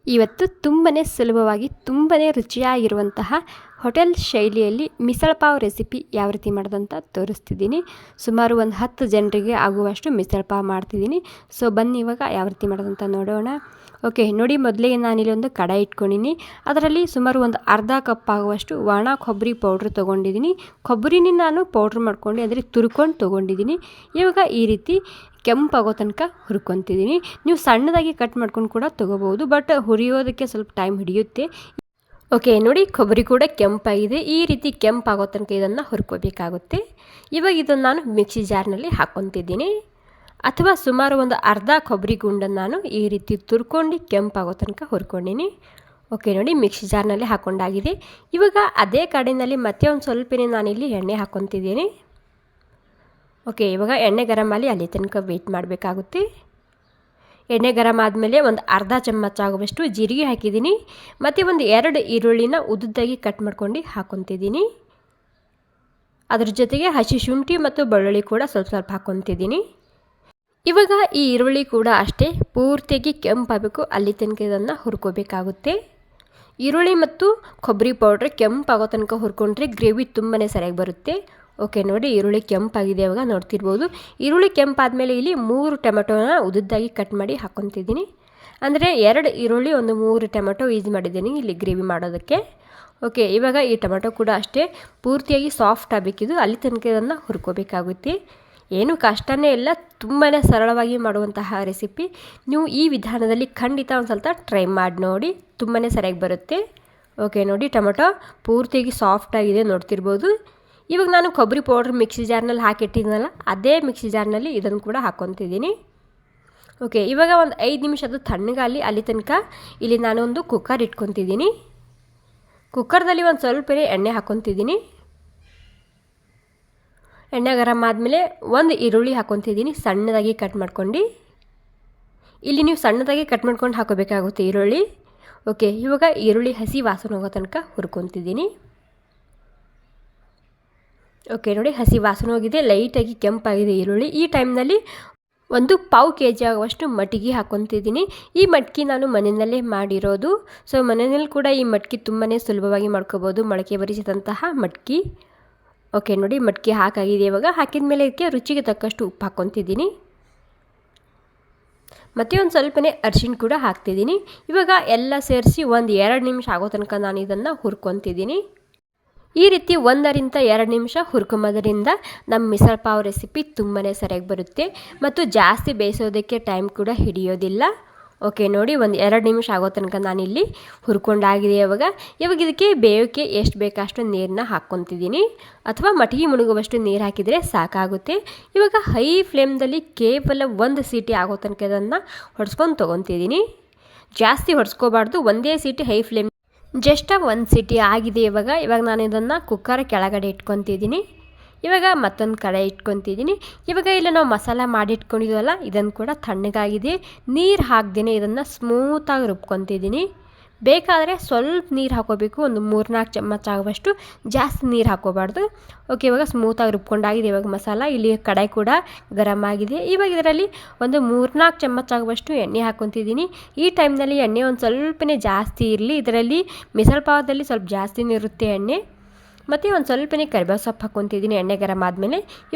ಇವತ್ತು ತುಂಬಾ ಸುಲಭವಾಗಿ ತುಂಬಾ ರುಚಿಯಾಗಿರುವಂತಹ ಹೋಟೆಲ್ ಶೈಲಿಯಲ್ಲಿ ಮಿಸಲ್ ಪಾವ್ ರೆಸಿಪಿ ಯಾವ ರೀತಿ ಮಾಡೋದಂತ ತೋರಿಸ್ತಿದ್ದೀನಿ. ಸುಮಾರು ಒಂದು 10 ಜನರಿಗೆ ಆಗುವಷ್ಟು ಮಿಸಲ್ ಪಾವ್ ಮಾಡ್ತಿದ್ದೀನಿ. ಸೊ ಬನ್ನಿ ಇವಾಗ ಯಾವ ರೀತಿ ಮಾಡೋದಂತ ನೋಡೋಣ. ಓಕೆ ನೋಡಿ, ಮೊದಲಿಗೆ ನಾನಿಲ್ಲಿ ಒಂದು ಕಡಾಯಿ ಇಟ್ಕೊಂಡಿನಿ. ಅದರಲ್ಲಿ ಸುಮಾರು ಒಂದು ಅರ್ಧ ಕಪ್ ಆಗುವಷ್ಟು ಒಣ ಕೊಬ್ಬರಿ ಪೌಡ್ರ್ ತೊಗೊಂಡಿದ್ದೀನಿ. ಕೊಬ್ಬರಿನ ನಾನು ಪೌಡ್ರ್ ಮಾಡ್ಕೊಂಡು ಅಂದರೆ ತುರ್ಕೊಂಡು ತೊಗೊಂಡಿದ್ದೀನಿ. ಇವಾಗ ಈ ರೀತಿ ಕೆಂಪಾಗೋ ತನಕ ಹುರ್ಕೊತಿದ್ದೀನಿ. ನೀವು ಸಣ್ಣದಾಗಿ ಕಟ್ ಮಾಡ್ಕೊಂಡು ಕೂಡ ತೊಗೋಬೋದು, ಬಟ್ ಹುರಿಯೋದಕ್ಕೆ ಸ್ವಲ್ಪ ಟೈಮ್ ಹಿಡಿಯುತ್ತೆ. ಓಕೆ ನೋಡಿ, ಕೊಬ್ಬರಿ ಕೂಡ ಕೆಂಪಾಗಿದೆ. ಈ ರೀತಿ ಕೆಂಪಾಗೋ ತನಕ ಇದನ್ನು ಹುರ್ಕೋಬೇಕಾಗುತ್ತೆ. ಇವಾಗ ಇದನ್ನು ನಾನು ಮಿಕ್ಸಿ ಜಾರ್ನಲ್ಲಿ ಹಾಕ್ಕೊತಿದ್ದೀನಿ, ಅಥವಾ ಸುಮಾರು ಒಂದು ಅರ್ಧ ಕೊಬ್ಬರಿ ಗುಂಡನ್ನು ನಾನು ಈ ರೀತಿ ತುರ್ಕೊಂಡು ಕೆಂಪಾಗೋ ತನಕ ಹುರ್ಕೊಂಡಿನಿ. ಓಕೆ ನೋಡಿ, ಮಿಕ್ಸಿ ಜಾರ್ನಲ್ಲಿ ಹಾಕ್ಕೊಂಡಾಗಿದೆ. ಇವಾಗ ಅದೇ ಕಡೆಯಲ್ಲಿ ಮತ್ತೆ ಒಂದು ಸ್ವಲ್ಪನೇ ನಾನಿಲ್ಲಿ ಎಣ್ಣೆ ಹಾಕ್ಕೊತಿದ್ದೀನಿ. ಓಕೆ, ಇವಾಗ ಎಣ್ಣೆ ಗರಂ ಅಲ್ಲಿ ಅಲ್ಲಿ ತನಕ ವೆಯ್ಟ್ ಮಾಡಬೇಕಾಗುತ್ತೆ. ಎಣ್ಣೆ ಗರಂ ಆದಮೇಲೆ ಒಂದು ಅರ್ಧ ಚಮಚ ಆಗುವಷ್ಟು ಜೀರಿಗೆ ಹಾಕಿದ್ದೀನಿ. ಮತ್ತು ಒಂದು 2 ಈರುಳ್ಳಿನ ಉದ್ದುದ್ದಾಗಿ ಕಟ್ ಮಾಡ್ಕೊಂಡು ಹಾಕ್ಕೊತಿದ್ದೀನಿ. ಅದ್ರ ಜೊತೆಗೆ ಹಸಿ ಶುಂಠಿ ಮತ್ತು ಬೆಳ್ಳುಳ್ಳಿ ಕೂಡ ಸ್ವಲ್ಪ ಸ್ವಲ್ಪ ಹಾಕ್ಕೊತಿದ್ದೀನಿ. ಇವಾಗ ಈ ಈರುಳ್ಳಿ ಕೂಡ ಅಷ್ಟೇ ಪೂರ್ತಿಯಾಗಿ ಕೆಂಪಾಗಬೇಕು, ಅಲ್ಲಿ ತನಕ ಇದನ್ನು ಹುರ್ಕೋಬೇಕಾಗುತ್ತೆ. ಈರುಳ್ಳಿ ಮತ್ತು ಕೊಬ್ಬರಿ ಪೌಡ್ರ್ ಕೆಂಪಾಗೋ ತನಕ ಹುರ್ಕೊಂಡ್ರೆ ಗ್ರೇವಿ ತುಂಬಾ ಸರಿಯಾಗಿ ಬರುತ್ತೆ. ಓಕೆ ನೋಡಿ, ಈರುಳ್ಳಿ ಕೆಂಪಾಗಿದೆ. ಇವಾಗ ನೋಡ್ತಿರ್ಬೋದು, ಈರುಳ್ಳಿ ಕೆಂಪಾದಮೇಲೆ ಇಲ್ಲಿ 3 ಟೊಮೆಟೊನ ಉದ್ದುದ್ದಾಗಿ ಕಟ್ ಮಾಡಿ ಹಾಕ್ಕೊತಿದ್ದೀನಿ. ಅಂದರೆ 2 ಈರುಳ್ಳಿ ಒಂದು 3 ಟೊಮೆಟೊ ಯೂಸ್ ಮಾಡಿದ್ದೀನಿ ಇಲ್ಲಿ ಗ್ರೇವಿ ಮಾಡೋದಕ್ಕೆ. ಓಕೆ, ಇವಾಗ ಈ ಟೊಮೆಟೊ ಕೂಡ ಅಷ್ಟೇ ಪೂರ್ತಿಯಾಗಿ ಸಾಫ್ಟ್ ಆಗಬೇಕಿದ್ದು, ಅಲ್ಲಿ ತನಕ ಇದನ್ನು ಹುರ್ಕೋಬೇಕಾಗುತ್ತೆ. ಏನು ಕಷ್ಟನೇ ಇಲ್ಲ, ತುಂಬಾ ಸರಳವಾಗಿ ಮಾಡುವಂತಹ ರೆಸಿಪಿ. ನೀವು ಈ ವಿಧಾನದಲ್ಲಿ ಖಂಡಿತ ಒಂದು ಸ್ವಲ್ಪ ಟ್ರೈ ಮಾಡಿ ನೋಡಿ, ತುಂಬಾ ಸರಿಯಾಗಿ ಬರುತ್ತೆ. ಓಕೆ ನೋಡಿ, ಟೊಮೆಟೊ ಪೂರ್ತಿಯಾಗಿ ಸಾಫ್ಟ್ ಆಗಿದೆ ನೋಡ್ತಿರ್ಬೋದು. ಇವಾಗ ನಾನು ಕೊಬ್ಬರಿ ಪೌಡ್ರ್ ಮಿಕ್ಸಿ ಜಾರ್ನಲ್ಲಿ ಹಾಕಿಟ್ಟಿದ್ದೀನಲ್ಲ, ಅದೇ ಮಿಕ್ಸಿ ಜಾರ್ನಲ್ಲಿ ಇದನ್ನು ಕೂಡ ಹಾಕ್ಕೊತಿದ್ದೀನಿ. ಓಕೆ, ಇವಾಗ ಒಂದು 5 ನಿಮಿಷ ಅದು ತಣ್ಣಗಾಲಿ, ಅಲ್ಲಿ ತನಕ ಇಲ್ಲಿ ನಾನೊಂದು ಕುಕ್ಕರ್ ಇಟ್ಕೊತಿದ್ದೀನಿ. ಕುಕ್ಕರ್ದಲ್ಲಿ ಒಂದು ಸ್ವಲ್ಪ ಎಣ್ಣೆ ಹಾಕ್ಕೊತಿದ್ದೀನಿ. ಎಣ್ಣೆ ಗರಂ ಆದಮೇಲೆ ಒಂದು ಈರುಳ್ಳಿ ಹಾಕ್ಕೊತಿದ್ದೀನಿ, ಸಣ್ಣದಾಗಿ ಕಟ್ ಮಾಡ್ಕೊಂಡು. ಇಲ್ಲಿ ನೀವು ಸಣ್ಣದಾಗಿ ಕಟ್ ಮಾಡ್ಕೊಂಡು ಹಾಕೋಬೇಕಾಗುತ್ತೆ ಈರುಳ್ಳಿ. ಓಕೆ, ಇವಾಗ ಈರುಳ್ಳಿ ಹಸಿ ವಾಸನೆ ಹೋಗೋ ತನಕ ಹುರ್ಕೊತಿದ್ದೀನಿ. ಓಕೆ ನೋಡಿ, ಹಸಿ ವಾಸನೆ ಹೋಗಿದೆ, ಲೈಟಾಗಿ ಕೆಂಪಾಗಿದೆ ಈರುಳ್ಳಿ. ಈ ಟೈಮ್ನಲ್ಲಿ ಒಂದು 1/4 kg ಆಗುವಷ್ಟು ಮಟಕಿ ಹಾಕ್ಕೊತಿದ್ದೀನಿ. ಈ ಮಟಕಿ ನಾನು ಮನೆಯಲ್ಲೇ ಮಾಡಿರೋದು. ಸೊ ಮನೆಯಲ್ಲಿ ಕೂಡ ಈ ಮಟಕಿ ತುಂಬಾ ಸುಲಭವಾಗಿ ಮಾಡ್ಕೋಬೋದು, ಮೊಳಕೆ ಬರಿಸಿದಂತಹ ಮಟಕಿ. ಓಕೆ ನೋಡಿ, ಮಟಕಿ ಹಾಕಾಗಿದೆ. ಇವಾಗ ಹಾಕಿದ ಮೇಲೆ ಇದಕ್ಕೆ ರುಚಿಗೆ ತಕ್ಕಷ್ಟು ಉಪ್ಪು ಹಾಕ್ಕೊತಿದ್ದೀನಿ. ಮತ್ತು ಒಂದು ಸ್ವಲ್ಪನೇ ಅರಿಶಿಣ ಕೂಡ ಹಾಕ್ತಿದ್ದೀನಿ. ಇವಾಗ ಎಲ್ಲ ಸೇರಿಸಿ ಒಂದು 2 ನಿಮಿಷ ಆಗೋ ತನಕ ನಾನು ಇದನ್ನು ಹುರ್ಕೊತಿದ್ದೀನಿ. ಈ ರೀತಿ 1 ರಿಂದ 2 ನಿಮಿಷ ಹುರ್ಕೊಂಬೋದ್ರಿಂದ ನಮ್ಮ ಮಿಸಲ್ ಪಾವ್ ರೆಸಿಪಿ ತುಂಬಾ ಸರಿಯಾಗಿ ಬರುತ್ತೆ ಮತ್ತು ಜಾಸ್ತಿ ಬೇಯಿಸೋದಕ್ಕೆ ಟೈಮ್ ಕೂಡ ಹಿಡಿಯೋದಿಲ್ಲ. ಓಕೆ ನೋಡಿ, ಒಂದು 2 ನಿಮಿಷ ಆಗೋ ತನಕ ನಾನಿಲ್ಲಿ ಹುರ್ಕೊಂಡಾಗಿದೆ. ಇವಾಗ ಇದಕ್ಕೆ ಬೇಯೋಕ್ಕೆ ಎಷ್ಟು ಬೇಕಷ್ಟು ನೀರನ್ನ ಹಾಕ್ಕೊತಿದ್ದೀನಿ, ಅಥವಾ ಮಟಗಿ ಮುಳುಗುವಷ್ಟು ನೀರು ಹಾಕಿದರೆ ಸಾಕಾಗುತ್ತೆ. ಇವಾಗ ಹೈ ಫ್ಲೇಮ್ದಲ್ಲಿ ಕೇವಲ 1 ಸೀಟಿ ಆಗೋ ತನಕ ಇದನ್ನು ಹೊಡ್ಸ್ಕೊಂಡು ತೊಗೊತಿದ್ದೀನಿ. ಜಾಸ್ತಿ ಹೊಡ್ಸ್ಕೋಬಾರ್ದು, ಒಂದೇ ಸೀಟಿ ಹೈ ಫ್ಲೇಮ್, ಜಸ್ಟ್ 1 ಸೀಟಿ ಆಗಿದೆ. ಇವಾಗ ನಾನು ಇದನ್ನು ಕುಕ್ಕರ್ ಕೆಳಗಡೆ ಇಟ್ಕೊತಿದ್ದೀನಿ. ಇವಾಗ ಮತ್ತೊಂದು ಕಡೆ ಇಟ್ಕೊತಿದ್ದೀನಿ. ಇವಾಗ ಇಲ್ಲಿ ನಾವು ಮಸಾಲ ಮಾಡಿಟ್ಕೊಂಡಿದ್ದೀವಲ್ಲ, ಇದನ್ನು ಕೂಡ ತಣ್ಣಗಾಗಿದೆ. ನೀರು ಹಾಕ್ದೇ ಇದನ್ನು ಸ್ಮೂತಾಗಿ ರುಬ್ಕೊತಿದ್ದೀನಿ. ಬೇಕಾದರೆ ಸ್ವಲ್ಪ ನೀರು ಹಾಕೋಬೇಕು, ಒಂದು 3-4 ಚಮಚ ಆಗುವಷ್ಟು, ಜಾಸ್ತಿ ನೀರು ಹಾಕೋಬಾರ್ದು. ಓಕೆ, ಇವಾಗ ಸ್ಮೂತಾಗಿ ರುಬ್ಕೊಂಡಾಗಿದೆ. ಇವಾಗ ಮಸಾಲ ಇಲ್ಲಿ ಕಡಾಯಿ ಕೂಡ ಗರಂ ಆಗಿದೆ. ಇವಾಗ ಇದರಲ್ಲಿ ಒಂದು 3-4 ಚಮಚ ಆಗುವಷ್ಟು ಎಣ್ಣೆ ಹಾಕ್ಕೊತಿದ್ದೀನಿ. ಈ ಟೈಮ್ನಲ್ಲಿ ಎಣ್ಣೆ ಒಂದು ಸ್ವಲ್ಪನೇ ಜಾಸ್ತಿ ಇರಲಿ, ಇದರಲ್ಲಿ ಮಿಸಲ್ ಪಾವದಲ್ಲಿ ಸ್ವಲ್ಪ ಜಾಸ್ತಿನೇ ಇರುತ್ತೆ ಎಣ್ಣೆ. ಮತ್ತು ಒಂದು ಸ್ವಲ್ಪನೇ ಕರಿಬೇವು ಸೊಪ್ಪು ಹಾಕ್ಕೊತಿದ್ದೀನಿ ಎಣ್ಣೆ ಗರಂ ಆದಮೇಲೆ.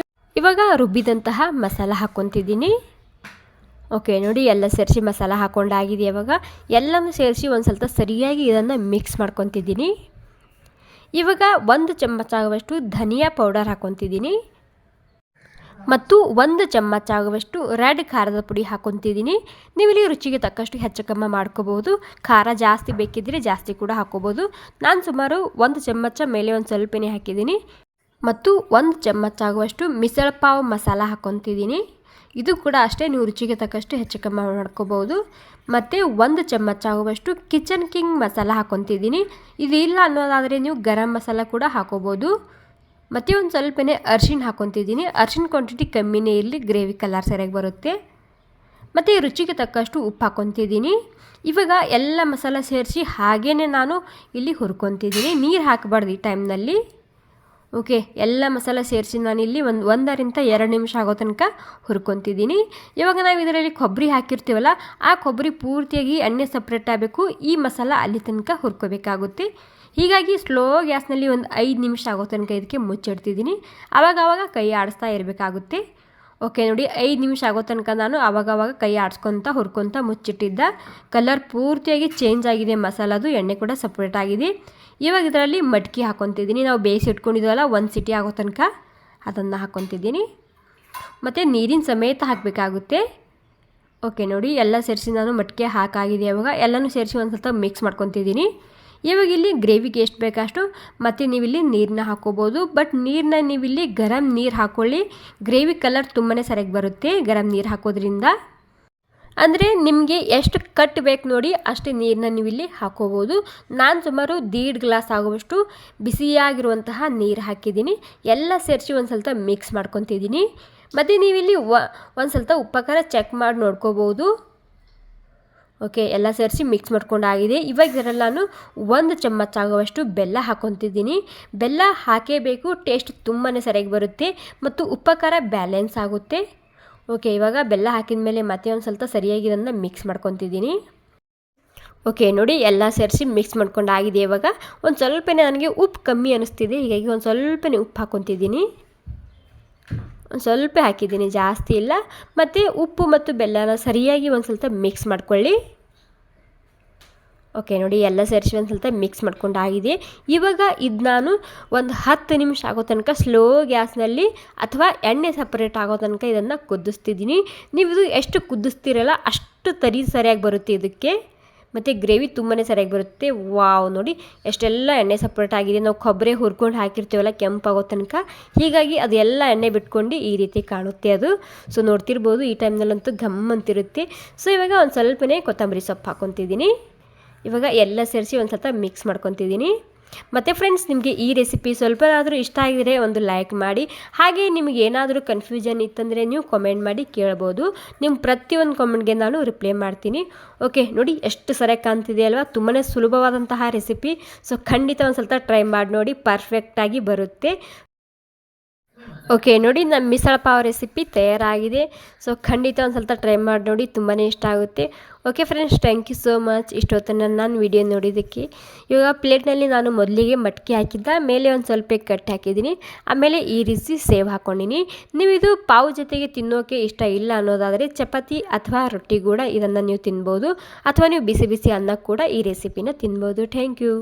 ಇವಾಗ ರುಬ್ಬಿದಂತಹ ಮಸಾಲ ಹಾಕ್ಕೊತಿದ್ದೀನಿ. ಓಕೆ ನೋಡಿ, ಎಲ್ಲ ಸೇರಿಸಿ ಮಸಾಲ ಹಾಕ್ಕೊಂಡಾಗಿದೆ. ಇವಾಗ ಎಲ್ಲನೂ ಸೇರಿಸಿ ಒಂದು ಸ್ವಲ್ಪ ಸರಿಯಾಗಿ ಇದನ್ನು ಮಿಕ್ಸ್ ಮಾಡ್ಕೊತಿದ್ದೀನಿ. ಇವಾಗ 1 ಚಮಚ ಆಗುವಷ್ಟು ಧನಿಯಾ ಪೌಡರ್ ಹಾಕ್ಕೊತಿದ್ದೀನಿ, ಮತ್ತು 1 ಚಮಚ ಆಗುವಷ್ಟು ರೆಡ್ ಖಾರದ ಪುಡಿ ಹಾಕ್ಕೊತಿದ್ದೀನಿ. ನೀವು ಇಲ್ಲಿ ರುಚಿಗೆ ತಕ್ಕಷ್ಟು ಹೆಚ್ಚು ಕಮ್ಮಿ ಮಾಡ್ಕೋಬೋದು. ಖಾರ ಜಾಸ್ತಿ ಬೇಕಿದ್ದರೆ ಜಾಸ್ತಿ ಕೂಡ ಹಾಕ್ಕೋಬೋದು. ನಾನು ಸುಮಾರು 1 ಚಮಚ ಮೇಲೆ ಒಂದು ಸ್ವಲ್ಪನೇ ಹಾಕಿದ್ದೀನಿ. ಮತ್ತು 1 ಚಮಚ ಆಗುವಷ್ಟು ಮಿಸಲ್ ಪಾವ್ ಮಸಾಲ ಹಾಕ್ಕೊತಿದ್ದೀನಿ. ಇದು ಕೂಡ ಅಷ್ಟೇ, ನೀವು ರುಚಿಗೆ ತಕ್ಕಷ್ಟು ಹೆಚ್ಚು ಕಮ್ಮಿ ಮಾಡ್ಕೋಬೋದು. ಮತ್ತು 1 ಚಮಚ ಆಗುವಷ್ಟು ಕಿಚನ್ ಕಿಂಗ್ ಮಸಾಲ ಹಾಕ್ಕೊತಿದ್ದೀನಿ. ಇದು ಇಲ್ಲ ಅನ್ನೋದಾದರೆ ನೀವು ಗರಂ ಮಸಾಲ ಕೂಡ ಹಾಕೋಬೋದು. ಮತ್ತು ಒಂದು ಸ್ವಲ್ಪನೇ ಅರಿಶಿಣ ಹಾಕ್ಕೊತಿದ್ದೀನಿ. ಅರಿಶಿಣ ಕ್ವಾಂಟಿಟಿ ಕಮ್ಮಿನೇ ಇರಲಿ, ಗ್ರೇವಿ ಕಲರ್ ಸರಿಯಾಗಿ ಬರುತ್ತೆ. ಮತ್ತು ರುಚಿಗೆ ತಕ್ಕಷ್ಟು ಉಪ್ಪು ಹಾಕ್ಕೊತಿದ್ದೀನಿ. ಇವಾಗ ಎಲ್ಲ ಮಸಾಲ ಸೇರಿಸಿ ಹಾಗೇ ನಾನು ಇಲ್ಲಿ ಹುರ್ಕೊತಿದ್ದೀನಿ. ನೀರು ಹಾಕಬಾರ್ದು ಈ ಟೈಮ್ನಲ್ಲಿ. ಓಕೆ, ಎಲ್ಲ ಮಸಾಲ ಸೇರಿಸಿ ನಾನಿಲ್ಲಿ ಒಂದರಿಂದ 2 ನಿಮಿಷ ಆಗೋ ತನಕ ಹುರ್ಕೊತಿದ್ದೀನಿ. ಇವಾಗ ನಾವು ಇದರಲ್ಲಿ ಕೊಬ್ಬರಿ ಹಾಕಿರ್ತೀವಲ್ಲ, ಆ ಕೊಬ್ಬರಿ ಪೂರ್ತಿಯಾಗಿ ಎಣ್ಣೆ ಸಪ್ರೇಟ್ ಆಗಬೇಕು. ಈ ಮಸಾಲ ಅಲ್ಲಿ ತನಕ ಹುರ್ಕೋಬೇಕಾಗುತ್ತೆ. ಹೀಗಾಗಿ ಸ್ಲೋ ಗ್ಯಾಸ್ನಲ್ಲಿ ಒಂದು 5 ನಿಮಿಷ ಆಗೋ ತನಕ ಇದಕ್ಕೆ ಮುಚ್ಚಿಡ್ತಿದ್ದೀನಿ. ಆವಾಗ ಕೈ ಆಡಿಸ್ತಾ ಇರಬೇಕಾಗುತ್ತೆ. ಓಕೆ ನೋಡಿ, 5 ನಿಮಿಷ ಆಗೋ ತನಕ ನಾನು ಆವಾಗವಾಗ ಕೈ ಆಡಿಸ್ಕೊತ ಹುರ್ಕೊತ ಮುಚ್ಚಿಟ್ಟಿದ್ದ. ಕಲರ್ ಪೂರ್ತಿಯಾಗಿ ಚೇಂಜ್ ಆಗಿದೆ ಮಸಾಲದು, ಎಣ್ಣೆ ಕೂಡ ಸಪ್ರೇಟ್ ಆಗಿದೆ. ಇವಾಗ ಇದರಲ್ಲಿ ಮಡ್ಕಿ ಹಾಕ್ಕೊತಿದ್ದೀನಿ. ನಾವು ಬೇಯಿಸಿ ಇಟ್ಕೊಂಡಿದ್ದೀವಲ್ಲ, 1 ಸಿಟಿ ಆಗೋ ತನಕ ಅದನ್ನು ಹಾಕ್ಕೊತಿದ್ದೀನಿ. ಮತ್ತು ನೀರಿನ ಸಮೇತ ಹಾಕಬೇಕಾಗುತ್ತೆ. ಓಕೆ ನೋಡಿ, ಎಲ್ಲ ಸೇರಿಸಿ ನಾನು ಮಡ್ಕೆ ಹಾಕಾಗಿದೆ. ಇವಾಗ ಎಲ್ಲನೂ ಸೇರಿಸಿ ಒಂದು ಸ್ವಲ್ಪ ಮಿಕ್ಸ್ ಮಾಡ್ಕೊತಿದ್ದೀನಿ. ಇವಾಗ ಇಲ್ಲಿ ಗ್ರೇವಿಗೆ ಎಷ್ಟು ಬೇಕಷ್ಟು ಮತ್ತು ನೀವಿಲ್ಲಿ ನೀರನ್ನ ಹಾಕ್ಕೋಬೋದು. ಬಟ್ ನೀರನ್ನ ನೀವಿಲ್ಲಿ ಗರಂ ನೀರು ಹಾಕ್ಕೊಳ್ಳಿ. ಗ್ರೇವಿ ಕಲರ್ ತುಂಬಾ ಸರಿಯಾಗಿ ಬರುತ್ತೆ ಗರಂ ನೀರು ಹಾಕೋದ್ರಿಂದ. ಅಂದರೆ ನಿಮಗೆ ಎಷ್ಟು ಕಟ್ ಬೇಕು ನೋಡಿ ಅಷ್ಟೇ ನೀರನ್ನ ನೀವಿಲ್ಲಿ ಹಾಕ್ಕೋಬೋದು. ನಾನು ಸುಮಾರು 1.5 ಗ್ಲಾಸ್ ಆಗುವಷ್ಟು ಬಿಸಿಯಾಗಿರುವಂತಹ ನೀರು ಹಾಕಿದ್ದೀನಿ. ಎಲ್ಲ ಸೇರಿಸಿ ಒಂದು ಸ್ವಲ್ಪ ಮಿಕ್ಸ್ ಮಾಡ್ಕೊತಿದ್ದೀನಿ. ಮತ್ತು ನೀವಿಲ್ಲಿ ಒಂದು ಸ್ವಲ್ಪ ಉಪ್ಪು ಚೆಕ್ ಮಾಡಿ ನೋಡ್ಕೋಬೋದು. ಓಕೆ, ಎಲ್ಲ ಸೇರಿಸಿ ಮಿಕ್ಸ್ ಮಾಡ್ಕೊಂಡಾಗಿದೆ. ಇವಾಗ ಇದರಲ್ಲಿ ನಾನು 1 ಚಮಚ ಆಗುವಷ್ಟು ಬೆಲ್ಲ ಹಾಕ್ಕೊತಿದ್ದೀನಿ. ಬೆಲ್ಲ ಹಾಕೇಬೇಕು, ಟೇಸ್ಟ್ ತುಂಬಾ ಸರಿಯಾಗಿ ಬರುತ್ತೆ ಮತ್ತು ಉಪ್ಪು ಬ್ಯಾಲೆನ್ಸ್ ಆಗುತ್ತೆ. ಓಕೆ, ಇವಾಗ ಬೆಲ್ಲ ಹಾಕಿದ ಮೇಲೆ ಮತ್ತೆ ಒಂದು ಸ್ವಲ್ಪ ಸರಿಯಾಗಿ ಇದನ್ನು ಮಿಕ್ಸ್ ಮಾಡ್ಕೊತಿದ್ದೀನಿ. ಓಕೆ ನೋಡಿ, ಎಲ್ಲ ಸೇರಿಸಿ ಮಿಕ್ಸ್ ಮಾಡ್ಕೊಂಡಾಗಿದೆ. ಇವಾಗ ಒಂದು ಸ್ವಲ್ಪನೇ ನನಗೆ ಉಪ್ಪು ಕಮ್ಮಿ ಅನ್ನಿಸ್ತಿದೆ. ಹೀಗಾಗಿ ಒಂದು ಸ್ವಲ್ಪನೇ ಉಪ್ಪು ಹಾಕ್ಕೊತಿದ್ದೀನಿ. ಒಂದು ಸ್ವಲ್ಪ ಹಾಕಿದ್ದೀನಿ, ಜಾಸ್ತಿ ಇಲ್ಲ. ಮತ್ತು ಉಪ್ಪು ಮತ್ತು ಬೆಲ್ಲನ ಸರಿಯಾಗಿ ಒಂದು ಸ್ವಲ್ಪ ಮಿಕ್ಸ್ ಮಾಡ್ಕೊಳ್ಳಿ. ಓಕೆ ನೋಡಿ, ಎಲ್ಲ ಸೇರಿಸಿ ಒಂದು ಸ್ವಲ್ಪ ಮಿಕ್ಸ್ ಮಾಡ್ಕೊಂಡಾಗಿದೆ. ಇವಾಗ ಇದು ನಾನು ಒಂದು 10 ನಿಮಿಷ ಆಗೋ ತನಕ ಸ್ಲೋ ಗ್ಯಾಸ್ನಲ್ಲಿ ಅಥವಾ ಎಣ್ಣೆ ಸಪ್ರೇಟ್ ಆಗೋ ತನಕ ಇದನ್ನು ಕುದಿಸ್ತಿದ್ದೀನಿ. ನೀವು ಇದು ಎಷ್ಟು ಕುದಿಸ್ತಿರಲ್ಲ ಅಷ್ಟು ಸರಿಯಾಗಿ ಬರುತ್ತೆ ಇದಕ್ಕೆ. ಮತ್ತು ಗ್ರೇವಿ ತುಂಬಾ ಸರಿಯಾಗಿ ಬರುತ್ತೆ. ವಾವ್ ನೋಡಿ, ಎಷ್ಟೆಲ್ಲ ಎಣ್ಣೆ ಸಪ್ರೇಟ್ ಆಗಿದೆ. ನಾವು ಕೊಬ್ಬರಿ ಹುರ್ಕೊಂಡು ಹಾಕಿರ್ತೀವಲ್ಲ ಕೆಂಪಾಗೋ ತನಕ, ಹೀಗಾಗಿ ಅದು ಎಲ್ಲ ಎಣ್ಣೆ ಬಿಟ್ಕೊಂಡು ಈ ರೀತಿ ಕಾಣುತ್ತೆ ಅದು. ಸೊ ನೋಡ್ತಿರ್ಬೋದು, ಈ ಟೈಮ್ನಲ್ಲಂತೂ ಘಮ್ ಅಂತಿರುತ್ತೆ. ಸೊ ಇವಾಗ ಒಂದು ಸ್ವಲ್ಪನೇ ಕೊತ್ತಂಬರಿ ಸೊಪ್ಪು ಹಾಕ್ಕೊತಿದ್ದೀನಿ. ಇವಾಗ ಎಲ್ಲ ಸೇರಿಸಿ ಒಂದು ಸ್ವಲ್ಪ ಮಿಕ್ಸ್ ಮಾಡ್ಕೊತಿದ್ದೀನಿ. ಮತ್ತು ಫ್ರೆಂಡ್ಸ್, ನಿಮಗೆ ಈ ರೆಸಿಪಿ ಸ್ವಲ್ಪನಾದರೂ ಇಷ್ಟ ಆಗಿದರೆ ಒಂದು ಲೈಕ್ ಮಾಡಿ. ಹಾಗೆ ನಿಮಗೆ ಏನಾದರೂ ಕನ್ಫ್ಯೂಷನ್ ಇತ್ತಂದರೆ ನೀವು ಕಾಮೆಂಟ್ ಮಾಡಿ ಕೇಳ್ಬೋದು. ನಿಮ್ಮ ಪ್ರತಿಯೊಂದು ಕಾಮೆಂಟ್ಗೆ ನಾನು ರಿಪ್ಲೈ ಮಾಡ್ತೀನಿ. ಓಕೆ ನೋಡಿ, ಎಷ್ಟು ಸರಿಯಾಗಿ ಕಾಣ್ತಿದೆ ಅಲ್ವಾ? ತುಂಬಾ ಸುಲಭವಾದಂತಹ ರೆಸಿಪಿ. ಸೊ ಖಂಡಿತ ಒಂದು ಸ್ವಲ್ಪ ಟ್ರೈ ಮಾಡಿ ನೋಡಿ, ಪರ್ಫೆಕ್ಟಾಗಿ ಬರುತ್ತೆ. ಓಕೆ ನೋಡಿ, ನಮ್ಮ ಮಿಸಳ ಪಾವ್ ರೆಸಿಪಿ ತಯಾರಾಗಿದೆ. ಸೊ ಖಂಡಿತ ಒಂದು ಸ್ವಲ್ಪ ಟ್ರೈ ಮಾಡಿ ನೋಡಿ, ತುಂಬಾ ಇಷ್ಟ ಆಗುತ್ತೆ. Okay friends, thank you so much ಇಷ್ಟೊತ್ತನ್ನು ನಾನು ವಿಡಿಯೋ ನೋಡಿದ್ದಕ್ಕೆ. ಇವಾಗ ಪ್ಲೇಟ್ನಲ್ಲಿ ನಾನು ಮೊದಲಿಗೆ ಮಟ್ಕಿ ಹಾಕಿದ್ದ ಮೇಲೆ ಒಂದು ಸ್ವಲ್ಪ ಕಟ್ ಹಾಕಿದ್ದೀನಿ. ಆಮೇಲೆ ಈ ರೀತಿ ಸೇವ್ ಹಾಕ್ಕೊಂಡಿನಿ. ನೀವು ಇದು ಪಾವ್ ಜೊತೆಗೆ ತಿನ್ನೋಕೆ ಇಷ್ಟ ಇಲ್ಲ ಅನ್ನೋದಾದರೆ ಚಪಾತಿ ಅಥವಾ ರೊಟ್ಟಿ ಕೂಡ ಇದನ್ನು ನೀವು ತಿನ್ಬೋದು. ಅಥವಾ ನೀವು ಬಿಸಿ ಬಿಸಿ ಅನ್ನ ಕೂಡ ಈ ರೆಸಿಪಿನ ತಿನ್ಬೋದು. Thank you.